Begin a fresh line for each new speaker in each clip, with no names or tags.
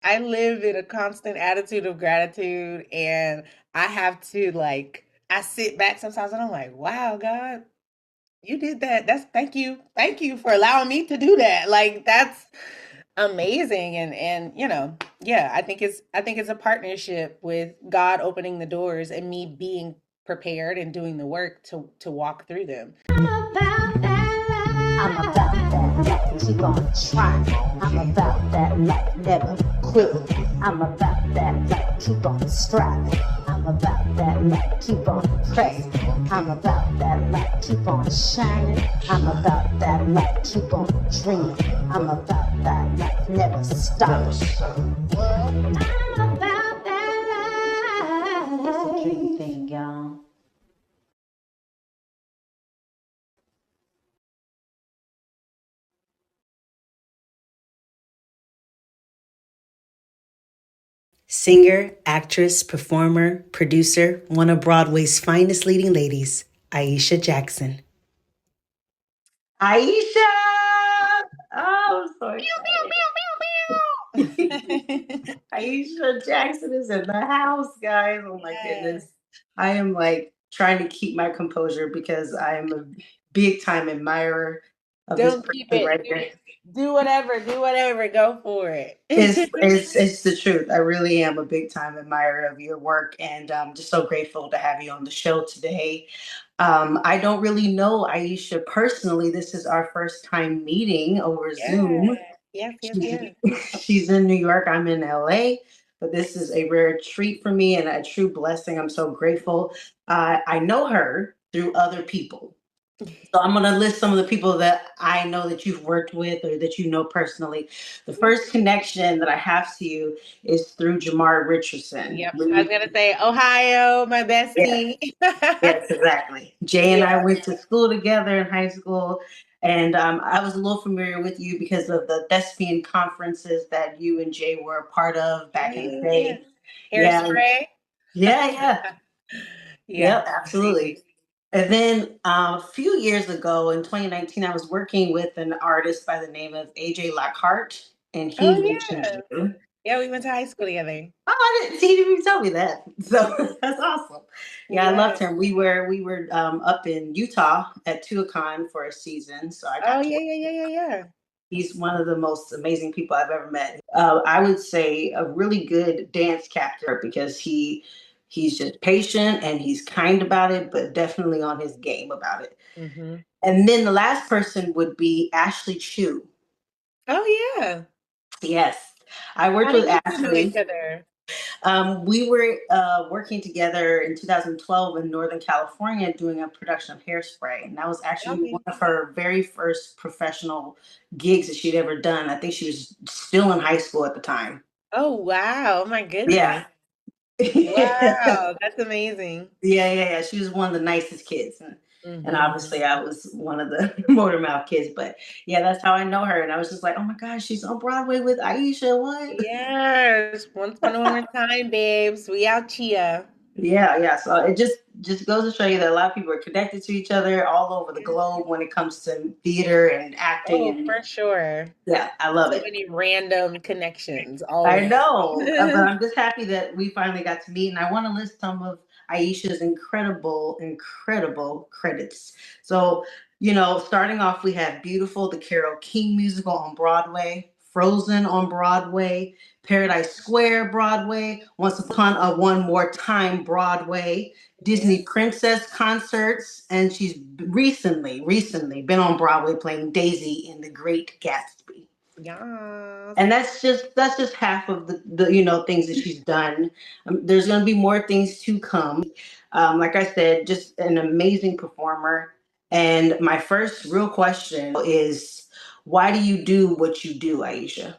I live in a constant attitude of gratitude, and I have to like I sit back sometimes and I'm like, wow, God, you did that. That's thank you. Thank you for allowing me to do that. Like that's amazing. And yeah, I think it's a partnership with God opening the doors and me being prepared and doing the work to walk through them.
I'm about that life. I'm about that life. Keep on trying. I'm about that life. Never quit. I'm about that life. Keep on striving. I'm about that life. Keep on pressing. I'm about that life. Keep on shining. I'm about that life. Keep on dreaming. I'm about that life. Never stop. I'm about that life. It's a dream thing, y'all.
Singer, actress, performer, producer, one of Broadway's finest leading ladies, Aisha Jackson.
Aisha! Oh, I'm so excited. Aisha Jackson is in the house, guys. Oh my
Yes.
goodness. I am like trying to keep my composure because I am a big time admirer of this
Don't keep
person
it.
right here.
Do whatever. Do whatever. Go for it.
It's the truth. I really am a big time admirer of your work, and I'm just so grateful to have you on the show today. I don't really know Aisha personally. This is our first time meeting over
Yeah.
Zoom.
Yes, yes,
She's,
yes.
she's in New York. I'm in LA. But this is a rare treat for me and a true blessing. I'm so grateful. I know her through other people. So I'm going to list some of the people that I know that you've worked with or that you know personally. The first connection that I have to you is through Jamar Richardson.
Yep. I was gonna say Ohio, my
Yeah,
bestie.
yes, exactly. Jay and
Yeah.
I went to school together in high school, and I was a little familiar with you because of the thespian conferences that you and Jay were a part of
Yeah,
back in the
yeah, yeah.
day. Yeah,
Hairspray.
yeah.
Yeah.
Yep, absolutely. And then a few years ago in 2019, I was working with an artist by the name of AJ Lockhart, and
Oh
he mentioned
yeah.
you.
Yeah, we went to high school together.
Oh, I didn't see you even tell me that. So that's awesome. Yeah, I
Yeah.
loved him. We were up in Utah at Tuacahn for a season, so I
Oh
got to
yeah,
work.
yeah, yeah, yeah, yeah.
He's one of the most amazing people I've ever met. I would say a really good dance captor because he's just patient and he's kind about it, but definitely on his game about it.
Mhm.
And then the last person would be Ashley Chu.
Oh yeah.
Yes, I
How
worked with
did you two know each
Ashley.
other?
We were working together in 2012 in Northern California doing a production of Hairspray. And that was actually one
Okay.
of her very first professional gigs that she'd ever done. I think she was still in high school at the time.
Oh wow. Oh my goodness.
Yeah. Yeah,
Wow, that's amazing.
yeah. She was one of the nicest kids. And
Mhm.
obviously, I was one of the motor mouth kids. But yeah, that's how I know her. And I was just like, oh my gosh, she's on Broadway with Aisha. What?
Yes. Once upon a more time, babes. We out here.
Yeah. So it just goes to show you that a lot of people are connected to each other all over the globe when it comes to theater and acting.
Oh,
And
for sure.
yeah, I love
So
it.
many random connections
I
always.
know, but I'm just happy that we finally got to meet. And I want to list some of Aisha's incredible credits. So, starting off, we have Beautiful, the Carole King musical on Broadway, Frozen on Broadway, Paradise Square Broadway, Once Upon a One More Time Broadway,
Yeah.
Disney Princess concerts, and she's recently been on Broadway playing Daisy in The Great Gatsby.
Yes.
And that's just half of the things that she's done. There's going to be more things to come. Like I said, just an amazing performer. And my first real question is, why do you do what you do, Aisha?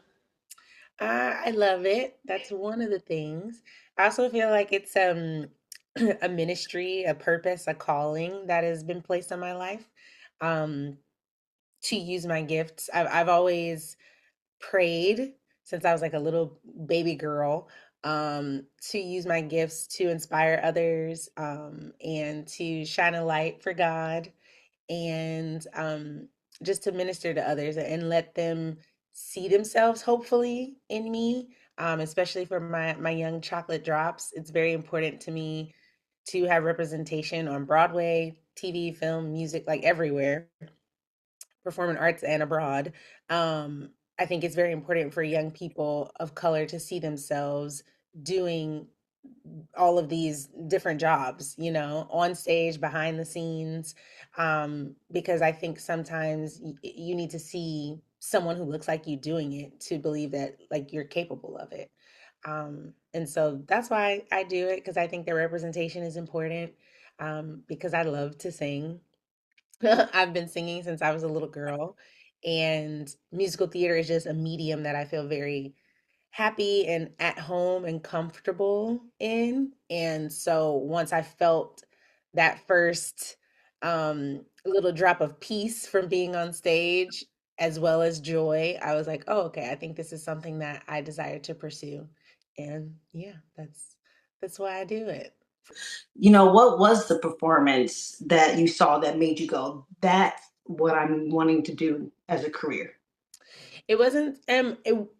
I love it. That's one of the things. I also feel like it's a ministry, a purpose, a calling that has been placed on my life. Um to use my gifts. I've always prayed since I was like a little baby girl, to use my gifts to inspire others, and to shine a light for God, and just to minister to others and let them see themselves, hopefully, in me. especially for my young chocolate drops. It's very important to me to have representation on Broadway, TV, film, music, like everywhere, performing arts and abroad. I think it's very important for young people of color to see themselves doing all of these different jobs, you know, on stage, behind the scenes, because I think sometimes you need to see someone who looks like you doing it to believe that like you're capable of it. And so that's why I do it, because I think the representation is important, because I love to sing. I've been singing since I was a little girl, and musical theater is just a medium that I feel very happy and at home and comfortable in. And so once I felt that first little drop of peace from being on stage as well as joy, I was like, "Oh, okay, I think this is something that I desire to pursue." And yeah, that's why I do it.
You know, what was the performance that you saw that made you go, that's what I'm wanting to do as a career?
It wasn't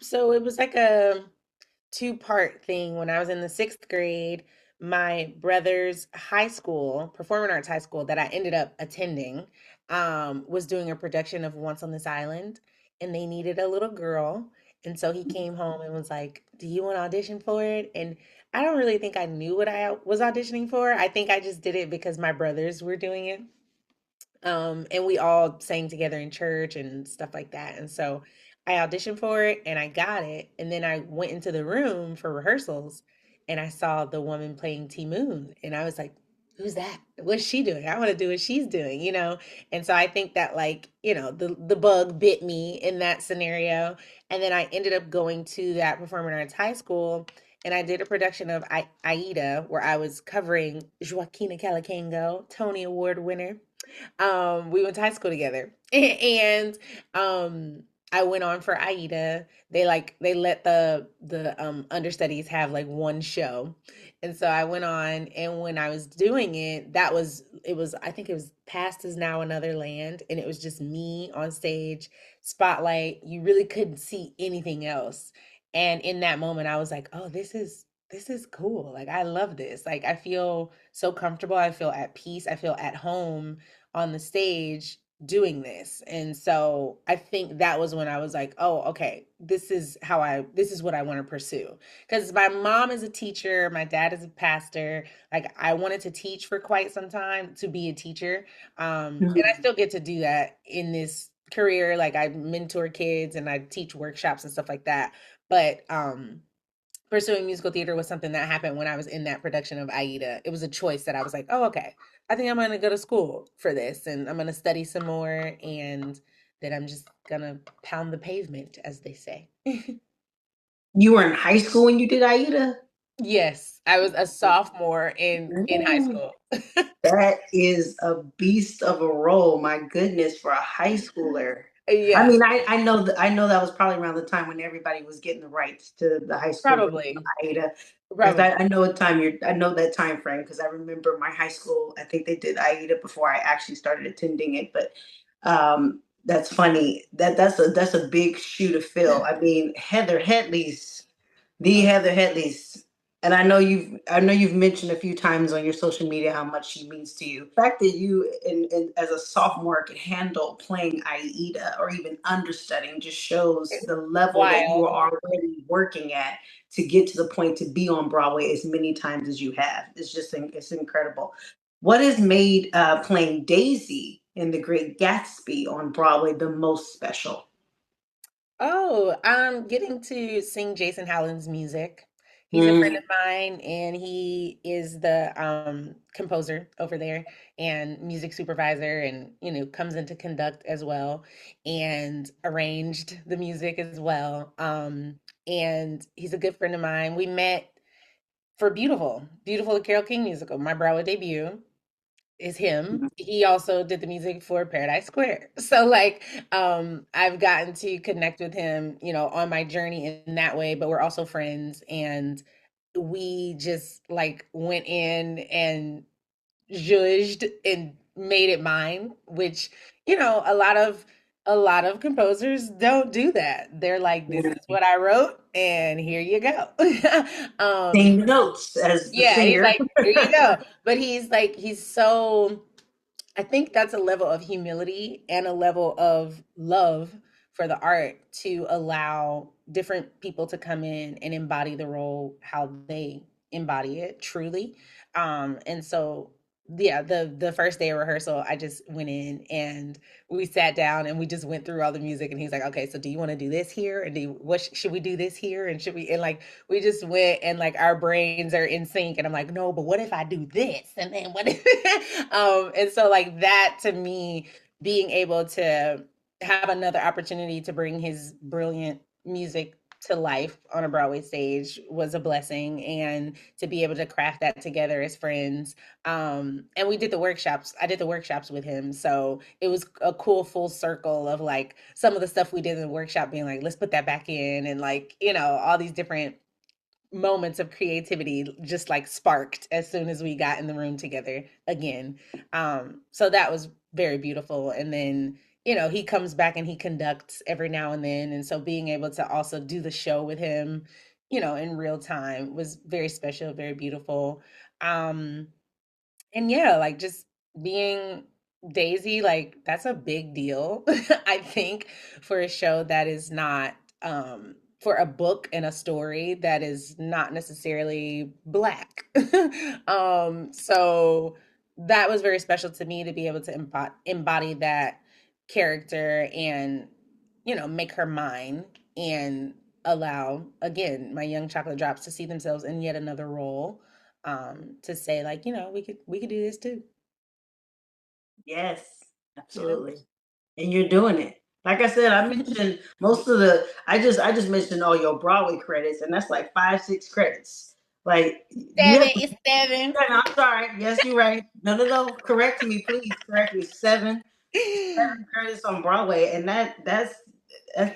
so it was like a two-part thing. When I was in the 6th grade, my brother's high school, performing arts high school that I ended up attending, was doing a production of Once on This Island, and they needed a little girl. And so he came home and was like, "Do you want to audition for it?" And I don't really think I knew what I was auditioning for. I think I just did it because my brothers were doing it. And we all sang together in church and stuff like that. And so I auditioned for it and I got it. And then I went into the room for rehearsals and I saw the woman playing T Moon. And I was like, "Who's that? What's she doing? I want to do what she's doing, you know?" And so I think that, like, you know, the bug bit me in that scenario. And then I ended up going to that performing arts high school and I did a production of Aida, where I was covering Joaquina Calacango, Tony Award winner. We went to high school together. And I went on for Aida. They let the understudies have like one show. And so I went on, and when I was doing it, it was, I think it was Past Is Now Another Land, and it was just me on stage, spotlight. You really couldn't see anything else. And in that moment I was like, "Oh, this is cool. Like, I love this. Like, I feel so comfortable. I feel at peace. I feel at home on the stage doing this." And so I think that was when I was like, "Oh, okay, this is what I want to pursue." Because my mom is a teacher, my dad is a pastor. Like, I wanted to teach for quite some time, to be a teacher. And I
Mhm.
still get to do that in this career. Like, I mentor kids and I teach workshops and stuff like that. But pursuing musical theater was something that happened when I was in that production of Aida. It was a choice that I was like, "Oh, okay. I think I'm going to go to school for this and I'm going to study some more, and then I'm just going to pound the pavement," as they say.
You were in high school when you did Aida?
Yes, I was a sophomore in high
Mm.
school.
That is a beast of a role, my goodness, for a high schooler. I
Yeah,
mean, I know that was probably around the time when everybody was getting the rights to the high school version of
probably.
Aida, because
Probably.
I know what time you're I know that time frame because I remember my high school, I think they did Aida before I actually started attending it, but, that's funny. That's a big shoe to fill. I mean, the Heather Headley's. And I know you've mentioned a few times on your social media how much she means to you. The fact that you as a sophomore could handle playing Aida or even understudying just shows
It's
the level that you
wild.
are already working at to get to the point to be on Broadway as many times as you have. It's incredible. What has made playing Daisy in The Great Gatsby on Broadway the most special?
Oh, I'm getting to sing Jason Howland's music. He's a friend
Mm.
of mine, and he is the composer over there and music supervisor, and comes in to conduct as well, and arranged the music as well. And he's a good friend of mine. We met for Beautiful, the Carole King musical, my Broadway debut is him. He also did the music for Paradise Square. So like I've gotten to connect with him, on my journey in that way, but we're also friends, and we just like went in and judged and made it mine, which, a lot of a lot of composers don't do that. They're like, this is what I wrote, and here you go. um,
Sing notes as the
yeah, and he's
singer.
like, here you go. But he's like, he's so I think that's a level of humility and a level of love for the art to allow different people to come in and embody the role how they embody it truly. And so yeah, the first day of rehearsal, I just went in and we sat down and we just went through all the music and he's like, "Okay, so do you want to do this here and do what should we do this here and should we?" And like we just went and like our brains are in sync and I'm like, "No, but what if I do this?" And then what if and so like that to me being able to have another opportunity to bring his brilliant music to life on a Broadway stage was a blessing, and to be able to craft that together as friends. And we did the workshops. I did the workshops with him. So it was a cool full circle of like some of the stuff we did in the workshop being like, let's put that back in, and like, all these different moments of creativity just like sparked as soon as we got in the room together again. So that was very beautiful. And then, he comes back and he conducts every now and then. And so being able to also do the show with him, in real time was very special, very beautiful. Um, and yeah, like just being Daisy, like that's a big deal, I think, for a show that is not, for a book and a story that is not necessarily Black. So that was very special to me to be able to embody that character and, make her mine and allow, again, my young chocolate drops to see themselves in yet another role, to say like, we could do this too,
Yes,
you know.
absolutely. And you're doing it. Like I said, I mentioned most of the I just mentioned all your Broadway credits, and that's like 5, 6 credits. Like you
Seven
have to
is seven.
I'm sorry. Yes, you're right. No, no, no. Correct me, please. Correct me. 7 credits on Broadway, and that's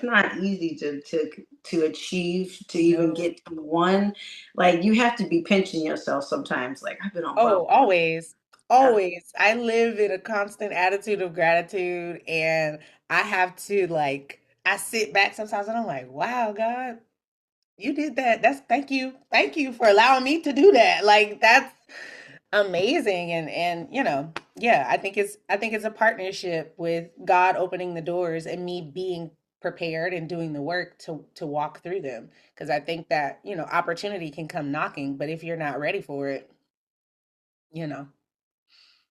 not easy to achieve, to even
No.
get to one. Like you have to be pinching yourself sometimes. Like I've been on
Oh,
Broadway.
always.
Uh,
Always. I live in a constant attitude of gratitude, and I have to like I sit back sometimes and I'm like, wow, God, you did that. That's thank you. Thank you for allowing me to do that. Like that's amazing. And yeah, I think it's a partnership with God opening the doors and me being prepared and doing the work to walk through them. Because I think that, opportunity can come knocking, but if you're not ready for it, you know.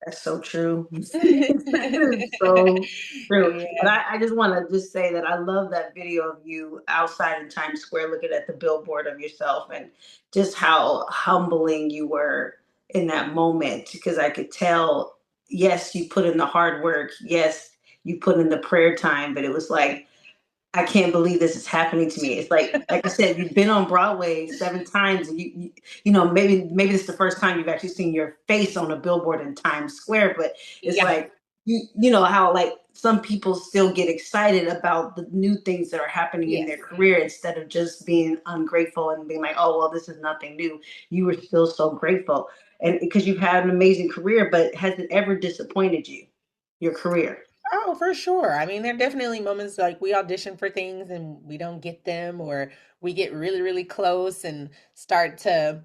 That's so true. That is so true. And
Yeah.
I just want to just say that I love that video of you outside in Times Square looking at the billboard of yourself and just how humbling you were in that moment because I could tell, yes, you put in the hard work. Yes, you put in the prayer time, but it was like I can't believe this is happening to me. It's like I said, you've been on Broadway 7 times, and maybe this is the first time you've actually seen your face on a billboard in Times Square. But it's
Yeah.
like you know how like some people still get excited about the new things that are happening in
Yes.
their career instead of just being ungrateful and being like, oh well, this is nothing new. You were still so grateful, and because you've had an amazing career, but has it ever disappointed you, your career?
Oh, for sure. I mean, there are definitely moments like we audition for things and we don't get them, or we get really, really close and start to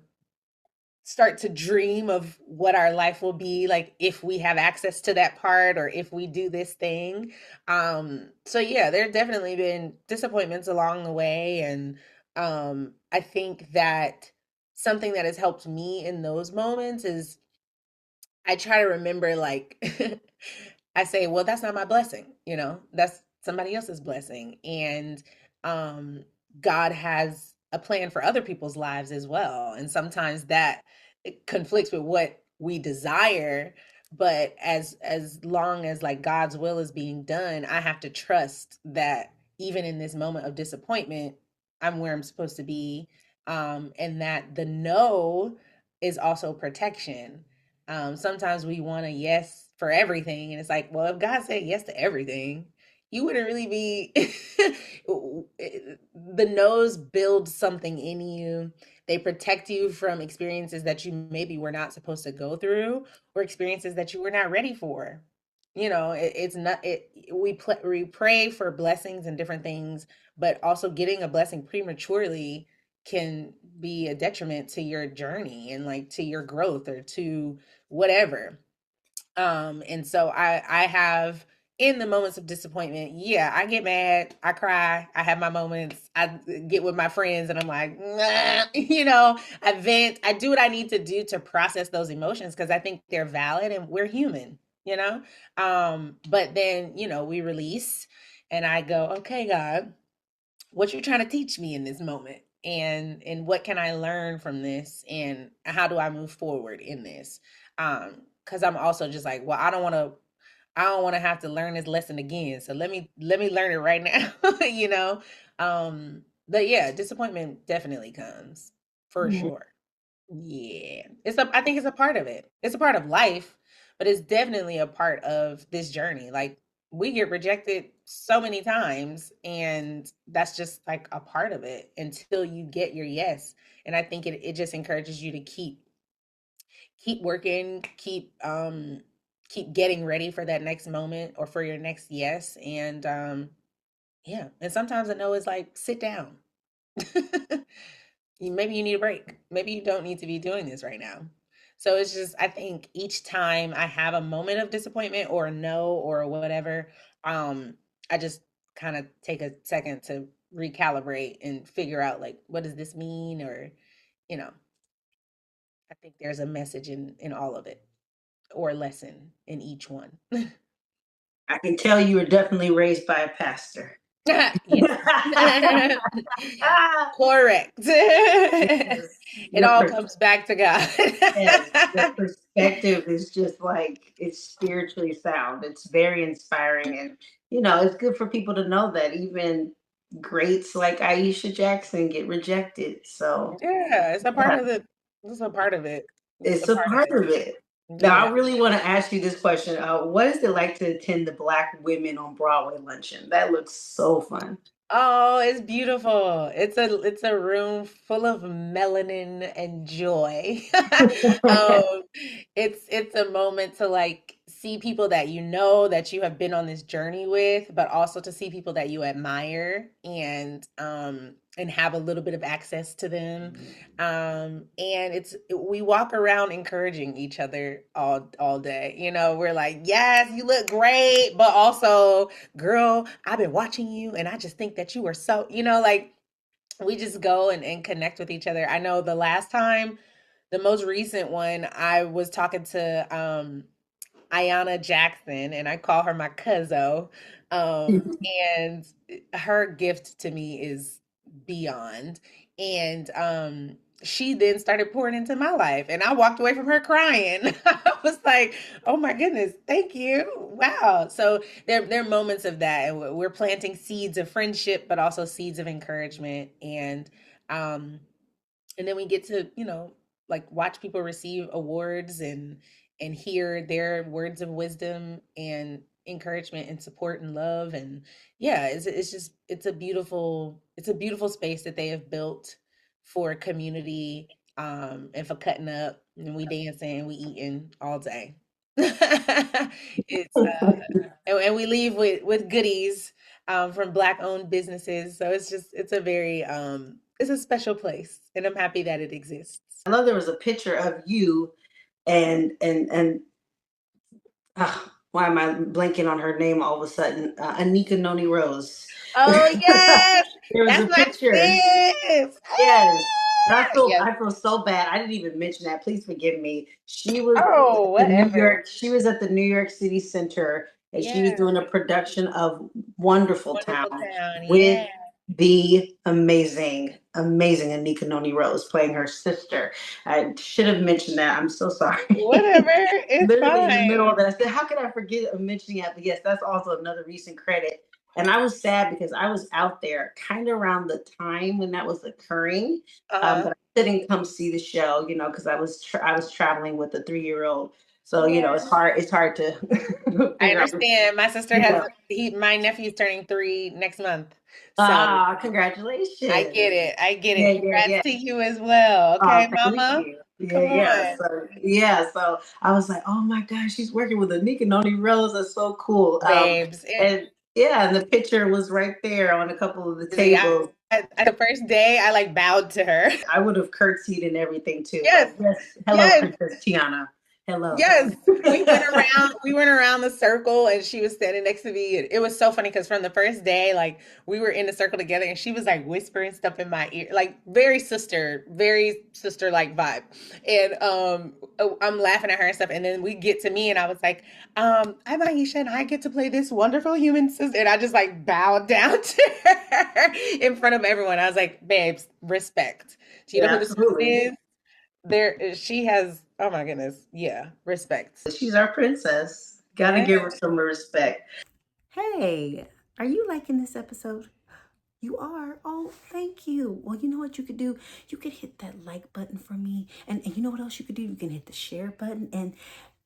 dream of what our life will be like if we have access to that part or if we do this thing. So yeah, there have definitely been disappointments along the way, and I think that something that has helped me in those moments is I try to remember, like, I say, well, that's not my blessing, that's somebody else's blessing. And um, God has a plan for other people's lives as well. And sometimes that it conflicts with what we desire. But as long as like God's will is being done, I have to trust that even in this moment of disappointment, I'm where I'm supposed to be. And that the no is also protection. Sometimes we want a yes for everything, and it's like, well, if God said yes to everything, you wouldn't really be. The no's build something in you. They protect you from experiences that you maybe were not supposed to go through, or experiences that you were not ready for. it's not it we pray for blessings and different things, but also getting a blessing prematurely can be a detriment to your journey and like to your growth or to whatever. And so I have, in the moments of disappointment, yeah, I get mad, I cry, I have my moments, I get with my friends and I'm like, nah, I vent, I do what I need to do to process those emotions because I think they're valid and we're human, you know? But then, we release and I go, okay, God, what you're trying to teach me in this moment, and what can I learn from this, and how do I move forward in this? Because I'm also just like, well, I don't want to have to learn this lesson again, so let me learn it right now. you know but yeah, disappointment definitely comes, for sure. Yeah. I think it's a part of it. It's a part of life, but it's definitely a part of this journey. Like, we get rejected so many times, and that's just like a part of it until you get your yes. And I think it just encourages you to keep working, keep getting ready for that next moment or for your next yes. And yeah, and sometimes I know it's like, sit down. Maybe you need a break. Maybe you don't need to be doing this right now. So it's just, I think each time I have a moment of disappointment or a no or whatever, I just kind of take a second to recalibrate and figure out, like, what does this mean? Or, you know, I think there's a message in all of it, or a lesson in each one.
I can tell you were definitely raised by a pastor.
Yes. Correct. It
Your
all
pers-
comes back to God.
yes, your perspective is just like it's spiritually sound. It's very inspiring, and it's good for people to know that even greats like Aisha Jackson get rejected. So
Yeah, it's a part
yeah,
of the it's a part of it. It's a
it's a
part of
part
it.
of it. Now,
Yeah.
I really want to ask you this question: what is it like to attend the Black Women on Broadway luncheon? That looks so fun.
Oh, it's beautiful. It's a room full of melanin and joy. Um, it's a moment to like see people that that you have been on this journey with, but also to see people that you admire, and have a little bit of access to them. And we walk around encouraging each other all day. We're like, yes, you look great, but also, girl, I've been watching you and I just think that you are so, like, we just go and connect with each other. I know the most recent one, I was talking to Ayanna Jackson, and I call her my cuzzo. And her gift to me is beyond. And she then started pouring into my life, and I walked away from her crying. I was like, "Oh my goodness, thank you! Wow!" So there are moments of that, and we're planting seeds of friendship, but also seeds of encouragement, um, and then we get to like watch people receive awards, and hear their words of wisdom and encouragement and support and love. And yeah, it's just it's a beautiful space that they have built for community, and for cutting up, and we dancing and we eating all day. It's and we leave with goodies, from Black owned businesses. So it's a special place, and I'm happy that it exists.
I love there was a picture of you and why am I blanking on her name all of a sudden? Anika Noni Rose.
Oh yes,
There was
that's
a
my
picture.
sis.
Yes. And
Yes.
I feel so bad. I didn't even mention that. Please forgive me. She was
Oh,
at the New
whatever.
York, she was at the New York City Center, and she was
Yeah.
doing a production of Wonderful
Wonderful
Town
town.
with
Yeah.
the amazing Anika Noni Rose playing her sister. I should have mentioned that. I'm so sorry.
Whatever. It's
Literally in the middle
fine.
of that. I said, how could I forget of mentioning that? But yes, that's also another recent credit. And I was sad because I was out there kind of around the time when that was occurring,
Uh-huh.
but I couldn't come see the show, because I was traveling with a 3 year old. So
Yeah.
It's hard to
I
figure out.
understand. My sister
You
has
know.
my nephew's turning 3 next month. So I
Congratulations!
get it. I get
Yeah,
it.
yeah,
Congrats
yeah.
to you as well. Okay,
Thank
mama.
you. Yeah,
Come
yeah.
on,
So yeah, so I was like, oh my gosh, she's working with Anika Noni Rose. That's so cool.
babes.
And yeah, and the picture was right there on a couple of the
See,
tables.
the first day, I like bowed to her.
I would have curtsied and everything too,
Yes,
but yes, hello,
yes.
Princess Tiana. Hello.
Yes, we went around the circle and she was standing next to me and it was so funny because from the first day like we were in the circle together and she was like whispering stuff in my ear like very sister like vibe. And I'm laughing at her and stuff and then we get to me and I was like, I'm Aisha and I get to play this wonderful human sister and I just like bowed down to her in front of everyone. I was like, babes, respect. Do you know
Yeah,
who the student
absolutely.
is? There she has, oh my goodness, yeah, respect.
She's our princess. Got to
Yeah.
give her some respect.
Hey, are you liking this episode? You are? Oh, thank you. Well, you know what you could do? You could hit that like button for me. And you know what else you could do? You can hit the share button. And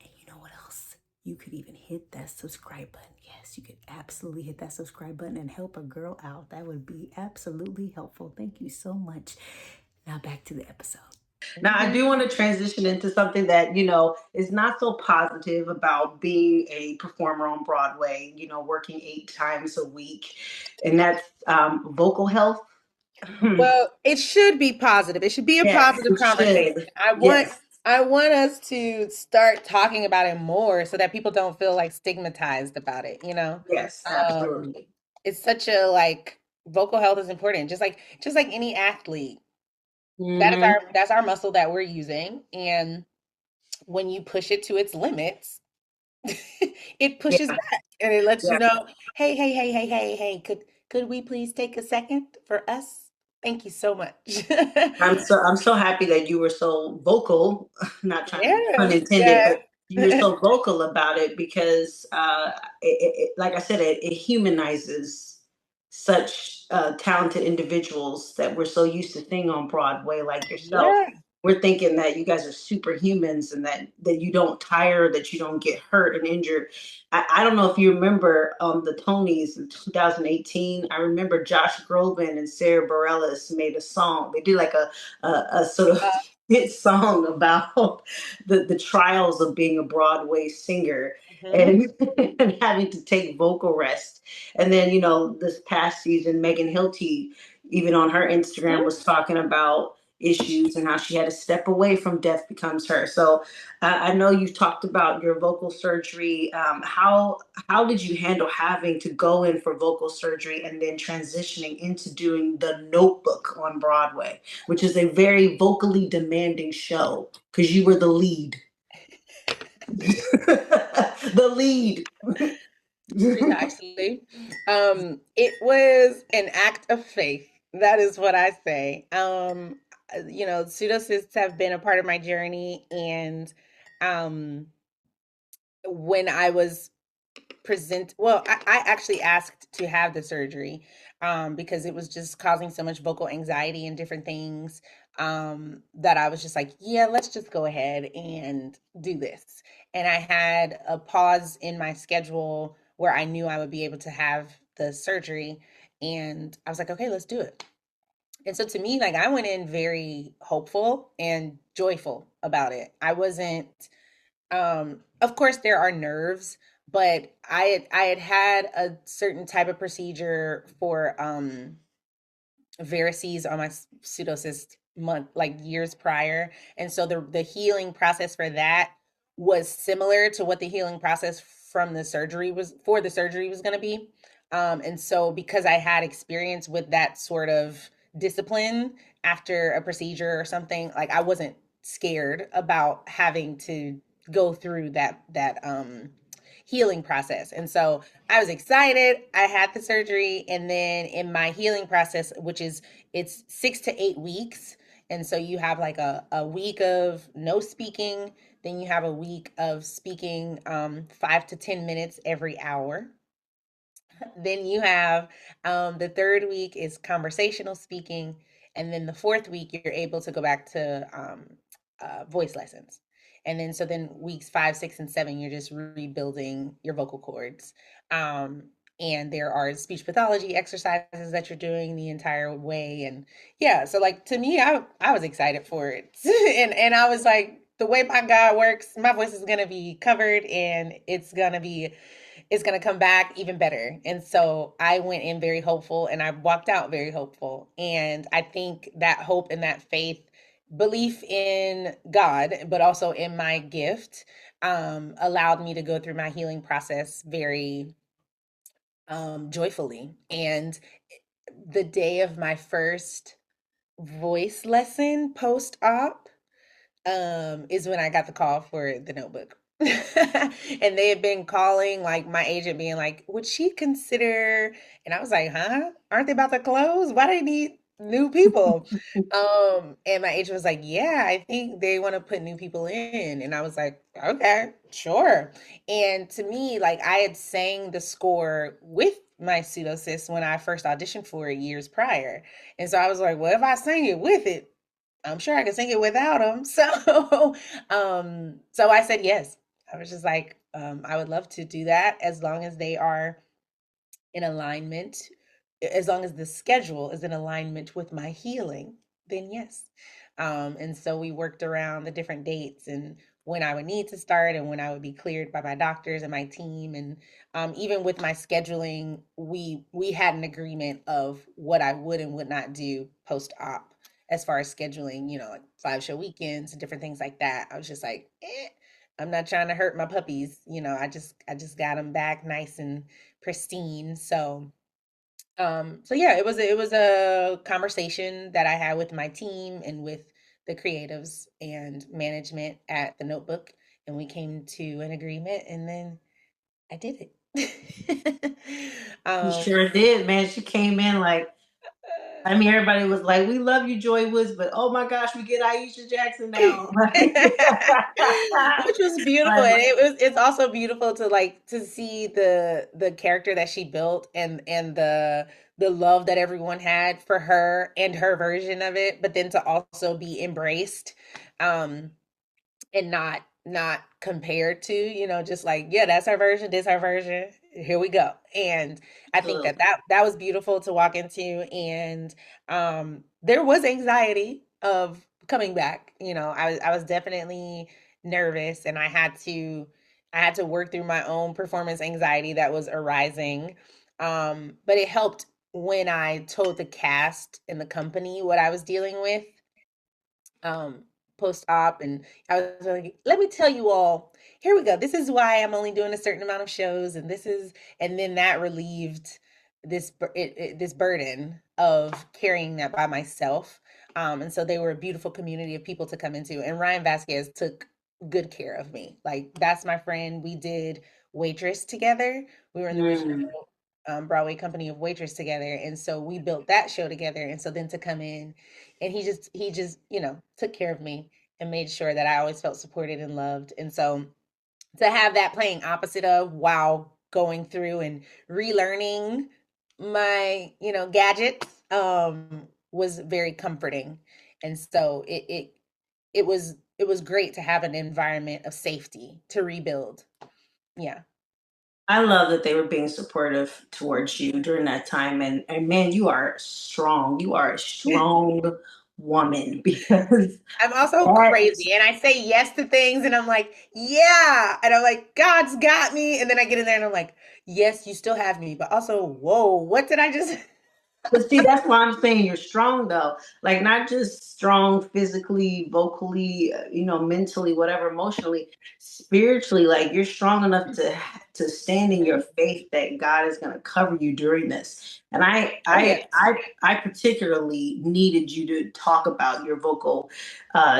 you know what else? You could even hit that subscribe button. Yes, you could absolutely hit that subscribe button and help a girl out. That would be absolutely helpful. Thank you so much. Now back to the episode.
Now, I
Mhm.
do want to transition into something that, is not so positive about being a performer on Broadway, working 8 times a week, and that's vocal health.
Well, it should be positive. It should be a
Yes,
positive
it
conversation.
should.
I want
Yes,
I want us to start talking about it more so that people don't feel like stigmatized about it, you know?
yes,
Um,
absolutely.
it's such a like vocal health is important. Just like any athlete.
Hmm.
That's our muscle that we're using. And when you push it to its limits, it pushes
Yeah,
back and it lets you
yeah.
know, hey, could we please take a second for us? Thank you so much.
I'm so happy that you were so vocal, not trying to be pun
Yes,
intended,
yes.
but you were so vocal about it because, like I said, it humanizes such talented individuals that we're so used to seeing on Broadway, like yourself.
Yeah.
We're thinking that you guys are superhumans and that you don't tire, that you don't get hurt and injured. I don't know if you remember the Tonys in 2018. I remember Josh Groban and Sarah Bareilles made a song. They did like a sort of
Uh,
hit song about the trials of being a Broadway singer
mhm,
and, and having to take vocal rest. And then, this past season, Megan Hilty, even on her Instagram,
mhm.
was talking about issues and how she had to step away from Death Becomes Her. So I know you've talked about your vocal surgery. How did you handle having to go in for vocal surgery and then transitioning into doing The Notebook on Broadway, which is a very vocally demanding show because you were the lead. The lead.
Precisely. It was an act of faith. That is what I say. Pseudocysts have been a part of my journey, and um, when I was I actually asked to have the surgery because it was just causing so much vocal anxiety and different things that I was just like, yeah, let's just go ahead and do this. And I had a pause in my schedule where I knew I would be able to have the surgery. And I was like, okay, let's do it. And so to me, like I went in very hopeful and joyful about it. I wasn't of course there are nerves, but I had a certain type of procedure for varices on my pseudocyst month like years prior, and so the healing process for that was similar to what the healing process from the surgery was going to be. And so because I had experience with that sort of discipline after a procedure or something, like I wasn't scared about having to go through that healing process. And so I was excited. I had the surgery, and then in my healing process, which is it's 6 to 8 weeks, and so you have like a week of no speaking, then you have a week of speaking 5 to 10 minutes every hour. Then you have the third week is conversational speaking, and then the fourth week you're able to go back to voice lessons. And then weeks 5, 6, and 7, you're just rebuilding your vocal cords. Um, and there are speech pathology exercises that you're doing the entire way. And yeah, so like to me, I was excited for it. And I was like, the way my God works, my voice is gonna be covered and it's gonna come back even better. And so I went in very hopeful and I walked out very hopeful. And I think that hope and that faith, belief in God, but also in my gift, allowed me to go through my healing process very joyfully. And the day of my first voice lesson post op, is when I got the call for the notebook. And they had been calling, like my agent being like, would she consider? And I was like, huh? Aren't they about to close? Why do they need new people? And my agent was like, yeah, I think they want to put new people in. And I was like, okay, sure. And to me, like I had sang the score with my pseudocyst when I first auditioned for it years prior. And so I was like, well, if I sang it with it, I'm sure I can sing it without him. So I said yes. I was just like, I would love to do that as long as they are in alignment, as long as the schedule is in alignment with my healing, then yes. And so we worked around the different dates and when I would need to start and when I would be cleared by my doctors and my team. And even with my scheduling, we had an agreement of what I would and would not do post op as far as scheduling, like 5 show weekends and different things like that. I was just like, I'm not trying to hurt my puppies. I just got them back nice and pristine. So yeah, it was a conversation that I had with my team and with the creatives and management at the Notebook, and we came to an agreement, and then I did it.
You
um,
sure did, man. She came in like, I mean, everybody was like, "We love you, Joy Woods," but oh my gosh, we get Aisha Jackson now.
which was beautiful,
Like,
and it's also beautiful to like to see the character that she built and the love that everyone had for her and her version of it, but then to also be embraced. um and not compared to, just like, yeah, that's our version, this our version, here we go. And I think that
absolutely.
that was beautiful to walk into. And there was anxiety of coming back. I was definitely nervous, and I had to work through my own performance anxiety that was arising. But it helped when I told the cast and the company what I was dealing with, um post op. And I was like, let me tell you all, here we go, this is why I'm only doing a certain amount of shows, and then that relieved this burden of carrying that by myself. And so they were a beautiful community of people to come into, and Ryan Vasquez took good care of me. Like, that's my friend. We did Waitress together. We were in the original
Mm.
Broadway company of Waitress together, and so we built that show together. And so then to come in, and he just took care of me and made sure that I always felt supported and loved. And so to have that playing opposite of, while going through and relearning my gadgets, was very comforting. And so it was great to have an environment of safety to rebuild. Yeah.
I love that they were being supportive towards you during that time, and man, you are strong. You are a strong woman because
I'm also
that
crazy, and I say yes to things, and I'm like, yeah, and I'm like, God's got me, and then I get in there and I'm like, yes, you still have me, but also, whoa, what did I just?
But see, that's why I'm saying you're strong though. Like not just strong physically, vocally, mentally, whatever, emotionally, spiritually. Like you're strong enough to stand in your faith that God is going to cover you during this. And I,
Oh
I,
yes.
I, I particularly needed you to talk about your vocal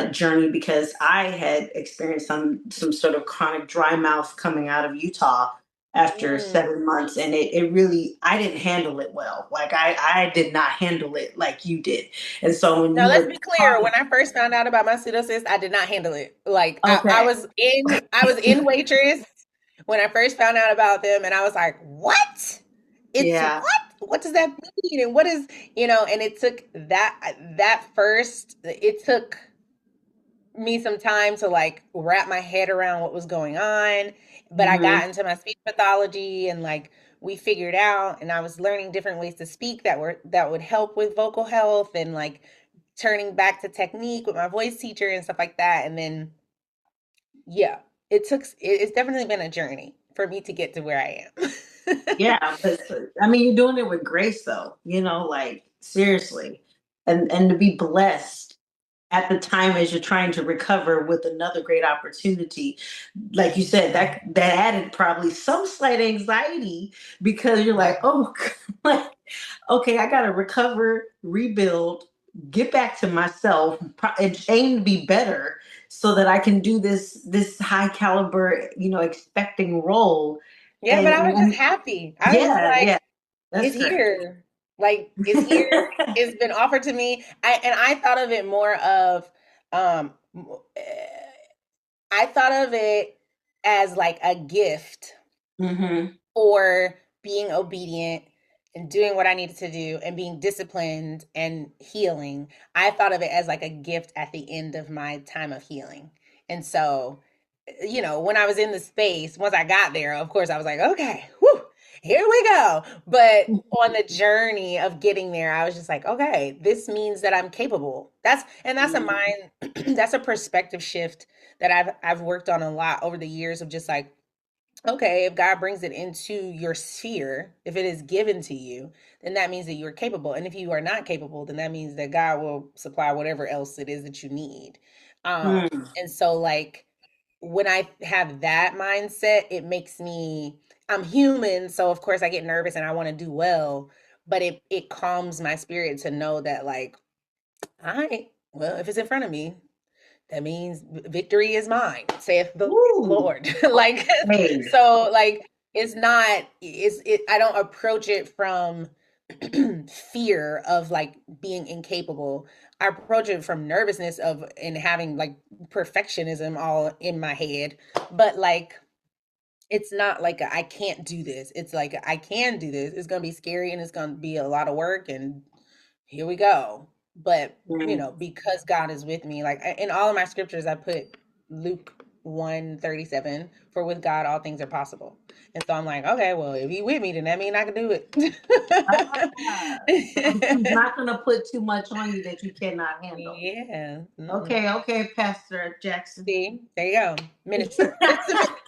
journey because I had experienced some sort of chronic dry mouth coming out of Utah after
Mm.
7 months, and it really, I didn't handle it well. Like I did not handle it like you did. And so when
Now
you
let's
were
be clear.
talking,
When I first found out about my pseudocyst, I did not handle it. Like, I
okay,
was in Waitress when I first found out about them, and I was like, "What? It's what?
yeah,
What does that mean? And what is And it took that first. It took me some time to like wrap my head around what was going on. But I
hmm,
got into my speech pathology and like we figured out, and I was learning different ways to speak that would help with vocal health, and like turning back to technique with my voice teacher and stuff like that. And then yeah, it's definitely been a journey for me to get to where I am.
Yeah, but I mean, you're doing it with grace, though. Like seriously, and to be blessed at the time as you're trying to recover with another great opportunity. Like you said, that added probably some slight anxiety because you're like, oh, like, okay, I got to recover, rebuild, get back to myself, and aim to be better so that I can do this high caliber, expecting role.
Yeah, but
And,
I was just happy. I was just
yeah,
like,
yeah, that's
it's
great.
here. Like it's here. It's been offered to me. I thought of it more of um I thought of it as like a gift
Hmm.
for being obedient and doing what I needed to do and being disciplined and healing. I thought of it as like a gift at the end of my time of healing. And so, when I was in the space, once I got there, of course, I was like, okay, whew, here we go. But on the journey of getting there, I was just like, okay, this means that I'm capable. That's a mind, that's a perspective shift that I've worked on a lot over the years of just like, okay, if God brings it into your sphere, if it is given to you, then that means that you are capable. And if you are not capable, then that means that God will supply whatever else it is that you need. Um,
Mm.
and so, like, when I have that mindset, I'm human. So, of course, I get nervous and I want to do well. But it calms my spirit to know that, like, all right, well, if it's in front of me, that means victory is mine, saith the
Woo.
Lord. Like,
Hey.
so like I don't approach it from fear of like being incapable. I approach it from nervousness of and having like perfectionism all in my head. But like it's not like I can't do this. It's like I can do this. It's gonna be scary and it's gonna be a lot of work and here we go. But,
Mm.
because God is with me, like in all of my scriptures, I put Luke 1:37, for with God all things are possible. And so I'm like, okay, well, if He with me, then that means I can do
Ah, so he's
it.
not going to put too much on you that you cannot handle.
Yeah. Mm-mm.
Okay, okay, Pastor Jackson.
See, there you go. Ministry.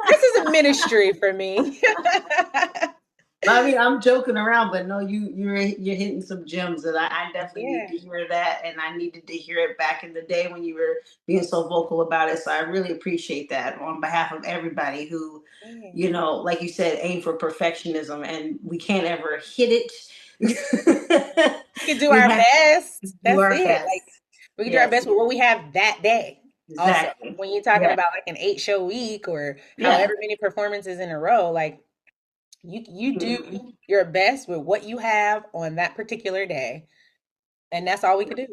This is a ministry for me.
I mean, I'm joking around, but no, you're hitting some gems that I definitely need
Yeah.
to hear that, and I needed to hear it back in the day when you were being so vocal about it. So I really appreciate that on behalf of everybody who,
Yeah.
like you said, aim for perfectionism, and we can't ever hit it.
We can do
We
our
have to
best.
do
That's
our
it.
best.
Like we can do our
Yes,
best with what we have that day. Also,
exactly.
when you're talking
Yeah,
about like an 8 show week or
yeah.
however many performances in a row, like you do your best with what you have on that particular day, and that's all we can do.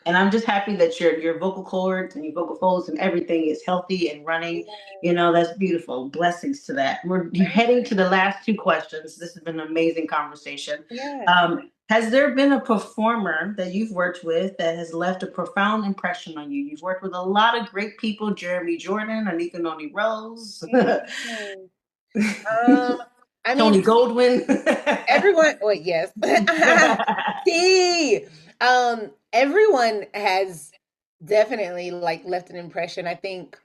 And I'm just happy that your vocal cords and your vocal folds and everything is healthy and running.
Yeah,
That's beautiful. Blessings to that. You're heading
right.
to the last two questions. This has been an amazing conversation.
Yeah.
Has there been a performer that you've worked with that has left a profound impression on you? You've worked with a lot of great people: Jeremy Jordan, Anika Noni Rose,
Yeah. Um, I
Tony
mean,
Goldwyn.
everyone. Wait, yes. T. Everyone has definitely like left an impression. I think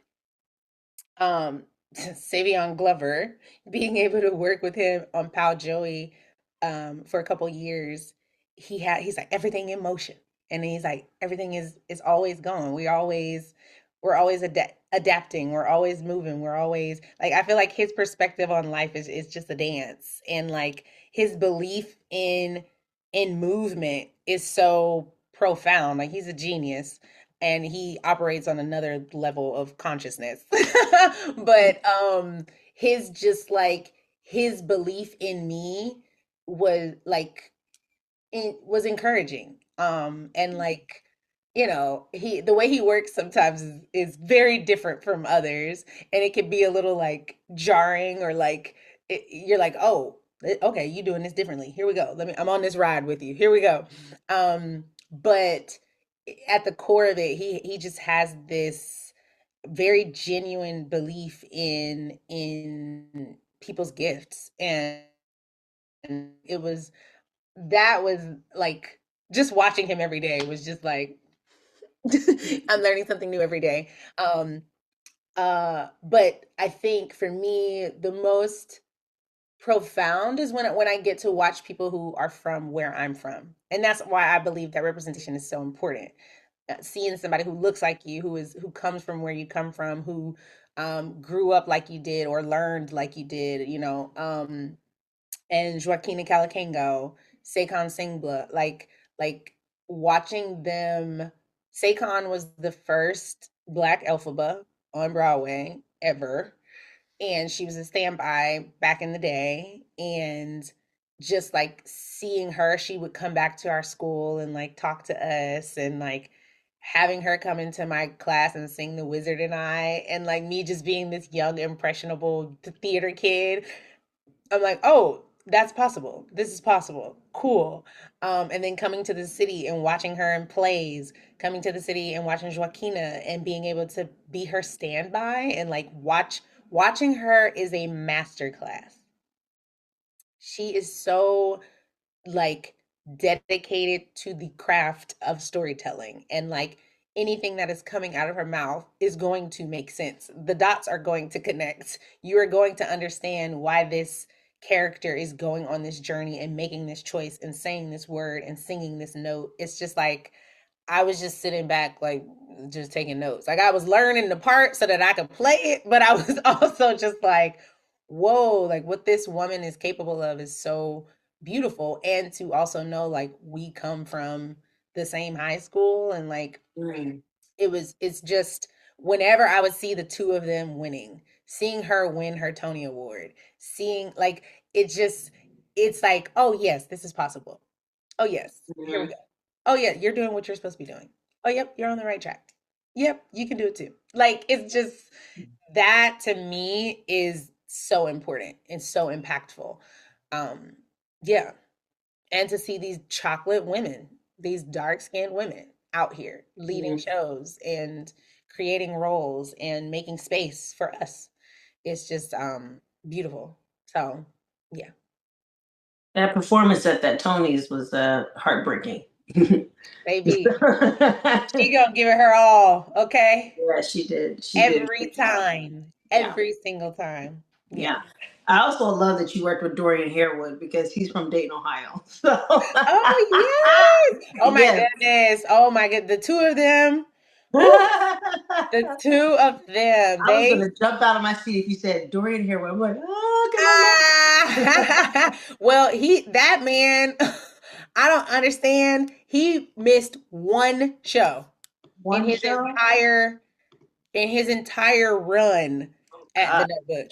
Savion Glover, being able to work with him on Pal Joey for a couple years, he's like everything in motion. And he's like everything is always going. We're always adapting, we're always moving, we're always like I feel like his perspective on life is just a dance. And like his belief in movement is so profound. Like he's a genius and he operates on another level of consciousness. But his just like his belief in me was like was encouraging. And like he the way he works sometimes is very different from others, and it can be a little like jarring or like you're like, oh, okay, you doing this differently, here we go, I'm on this ride with you, here we go. But at the core of it, he just has this very genuine belief in people's gifts. And it was that was like just watching him every day was just like I'm learning something new every day. But I think for me, the most profound is when I get to watch people who are from where I'm from. And that's why I believe that representation is so important. Seeing somebody who looks like you, who comes from where you come from, who grew up like you did or learned like you did, and Joaquina Calacango, Saquon Singla, like watching them. Saquon was the first Black Elphaba on Broadway ever, and she was a standby back in the day. And just like seeing her, she would come back to our school and like talk to us, and like having her come into my class and sing The Wizard and I, and like me just being this young impressionable theater kid. I'm like, oh, that's possible. This is possible. Cool. And then coming to the city and watching her in plays, coming to the city and watching Joaquina and being able to be her standby and like watching her is a master class. She is so like dedicated to the craft of storytelling, and like anything that is coming out of her mouth is going to make sense. The dots are going to connect. You are going to understand why this character is going on this journey and making this choice and saying this word and singing this note. It's just like I was just sitting back, like just taking notes. Like I was learning the part so that I could play it, but I was also just like, whoa, like what this woman is capable of is so beautiful. And to also know like we come from the same high school, and like
Mm.
it's just whenever I would see the two of them winning, seeing her win her Tony Award, seeing like it just it's like, oh yes, this is possible. Oh yes, here we
Mhm.
go. Oh yeah, you're doing what you're supposed to be doing. Oh yep, you're on the right track. Yep, you can do it too. Like it's just that to me is so important and so impactful. Um yeah, and to see these chocolate women, these dark-skinned women out here leading
Mhm.
shows and creating roles and making space for us. It's just beautiful. So, yeah.
That performance at that Tony's was heartbreaking.
Baby, she gonna give it her all, okay?
Yeah, she did. She did a
Every
great job.
time.
Yeah,
Every single time. Yeah.
yeah. I also love that you worked with Dorian Harewood because he's from Dayton, Ohio. So
Oh, yes. Oh my
yes.
goodness. Oh my good. The two of them. Whew, the
I
two of them.
was
They
gonna jump out of my seat if you said Dorian Harewood. I'm like, oh, because I love.
well, that man, I don't understand. He missed one show in
One
his
show.
entire run
Oh
at
God,
the Notebook.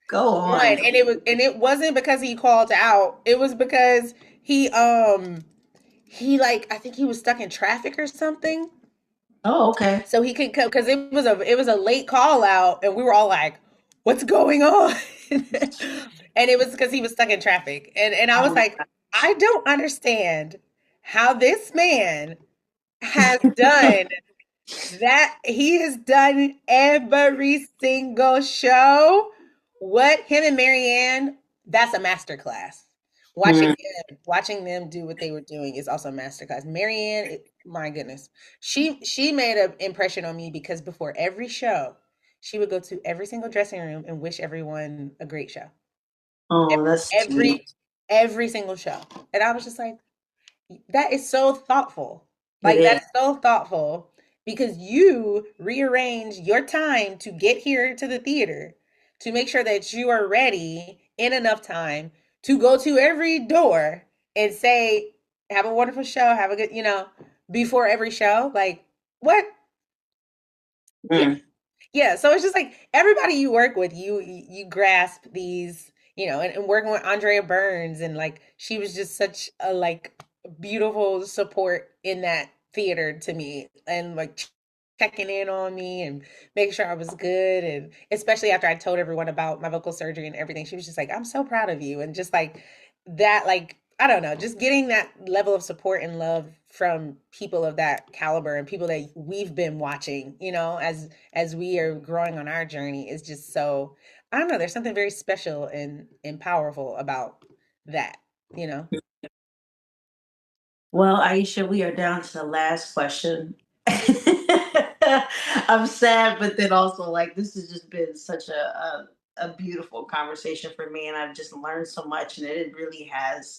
go
One,
on.
and it wasn't because he called out. It was because he like I think he was stuck in traffic or something.
Oh, okay.
So he could come because it was a late call out, and we were all like, "What's going on?" And it was because he was stuck in traffic, and I was
Oh,
like, "I don't understand how this man has done that. He has done every single show. What him and Marianne, that's a master class.
mm.
Watching them do what they were doing is also a master class. Marianne, my goodness, she made an impression on me because before every show, she would go to every single dressing room and wish everyone a great show.
Oh, that's
Every
sweet.
every single show, and I was just like, that is so thoughtful.
It
Like, that
is.
is so thoughtful because you rearrange your time to get here to the theater to make sure that you are ready in enough time to go to every door and say, have a wonderful show, have a good, before every show. Like, what? Yeah.
Mm.
Yeah, so it's just like everybody you work with, you grasp these, and working with Andrea Burns, and like she was just such a like beautiful support in that theater to me, and like checking in on me and making sure I was good, and especially after I told everyone about my vocal surgery and everything, she was just like, "I'm so proud of you," and just like that, like I don't know, just getting that level of support and love from people of that caliber and people that we've been watching, as we are growing on our journey is just so I don't know, there's something very special and powerful about that. you know?
Well, Aisha, we are down to the last question. I'm sad, but then also like this has just been such a beautiful conversation for me, and I've just learned so much, and it really has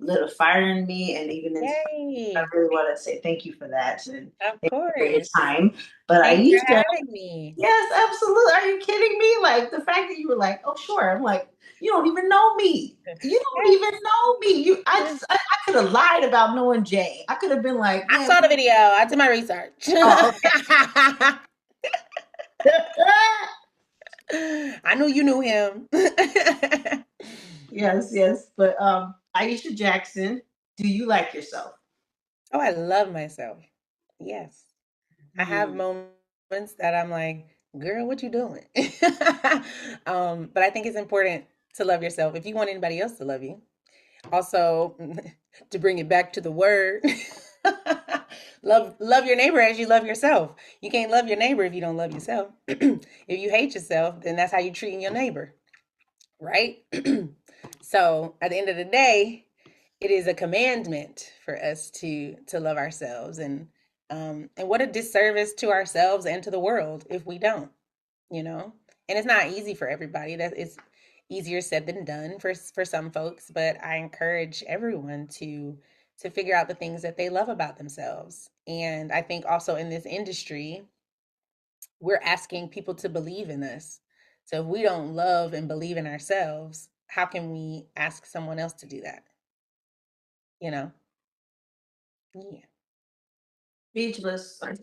lit a fire in me and even inspired. I
Yay.
really want to say thank you for that and
Of
thank you for your
course.
time. But
Thanks for
Aisha,
having me.
yes, absolutely. Are you kidding me? Like the fact that you were like, "Oh, sure." I'm like, "You don't even know me. You don't even know me. I could have lied about knowing Jay. I could have been like,
I
yeah,
saw the video. I did my research.
oh, okay."
I knew you knew him.
Yes, yes. But Aisha Jackson, do you like yourself?
Oh, I love myself. Yes. I have
Hmm.
moments that I'm like, girl, what you doing? But I think it's important to love yourself if you want anybody else to love you. Also, to bring it back to the word, love your neighbor as you love yourself. You can't love your neighbor if you don't love yourself. If you hate yourself, then that's how you're treating your neighbor, right? So at the end of the day, it is a commandment for us to love ourselves, and what a disservice to ourselves and to the world if we don't, you know. And it's not easy for everybody. That it's easier said than done for some folks, but I encourage everyone to figure out the things that they love about themselves. And I think also in this industry, we're asking people to believe in us. So if we don't love and believe in ourselves, how can we ask someone else to do that? You know? Yeah.
Speechless. I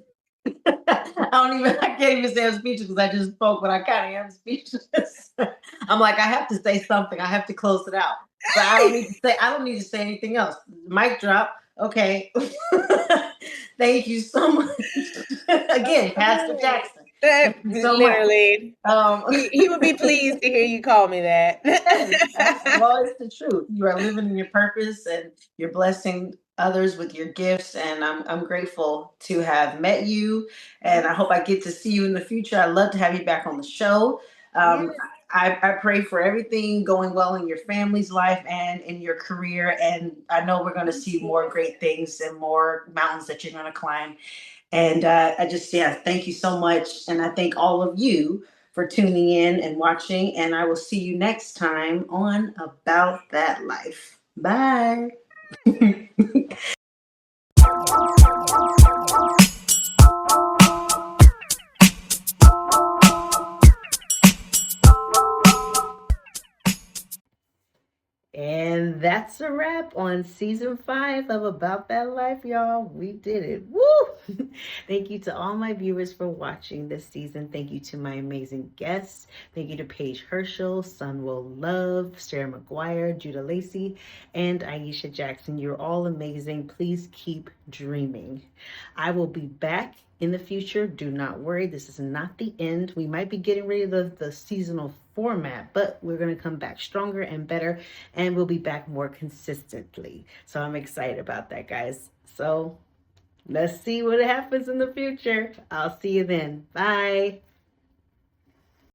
can't even say I'm speechless because I just spoke, but I kind of am speechless. I'm like, I have to say something. I have to close it out. But I don't need to say anything else. Mic drop. Okay. Thank you so much.
Of
Again, Pastor
course.
Jackson. Thank you so much.
Literally.
Um,
He would be pleased to hear you call me that.
Yes, well, it's the truth. You are living in your purpose and you're blessing others with your gifts. And I'm grateful to have met you. And
Yeah.
I hope I get to see you in the future. I'd love to have you back on the show.
Yeah.
Um, I pray for everything going well in your family's life and in your career. And I know we're going to
Thank
see
you.
more great things and more mountains that you're going to climb. And I just, yeah, thank you so much. And I thank all of you for tuning in and watching. And I will see you next time on About That Life. Bye.
And that's a wrap on season 5 of About That Life, y'all. We did it. Woo! Thank you to all my viewers for watching this season. Thank you to my amazing guests. Thank you to Paige Herschel, Sunwell Love, Sarah McGuire, Judah Lacey, and Aisha Jackson. You're all amazing. Please keep dreaming. I will be back in the future. Do not worry. This is not the end. We might be getting rid of the seasonal format, but we're going to come back stronger and better, and we'll be back more consistently. So I'm excited about that, guys. So let's see what happens in the future. I'll see you then. Bye.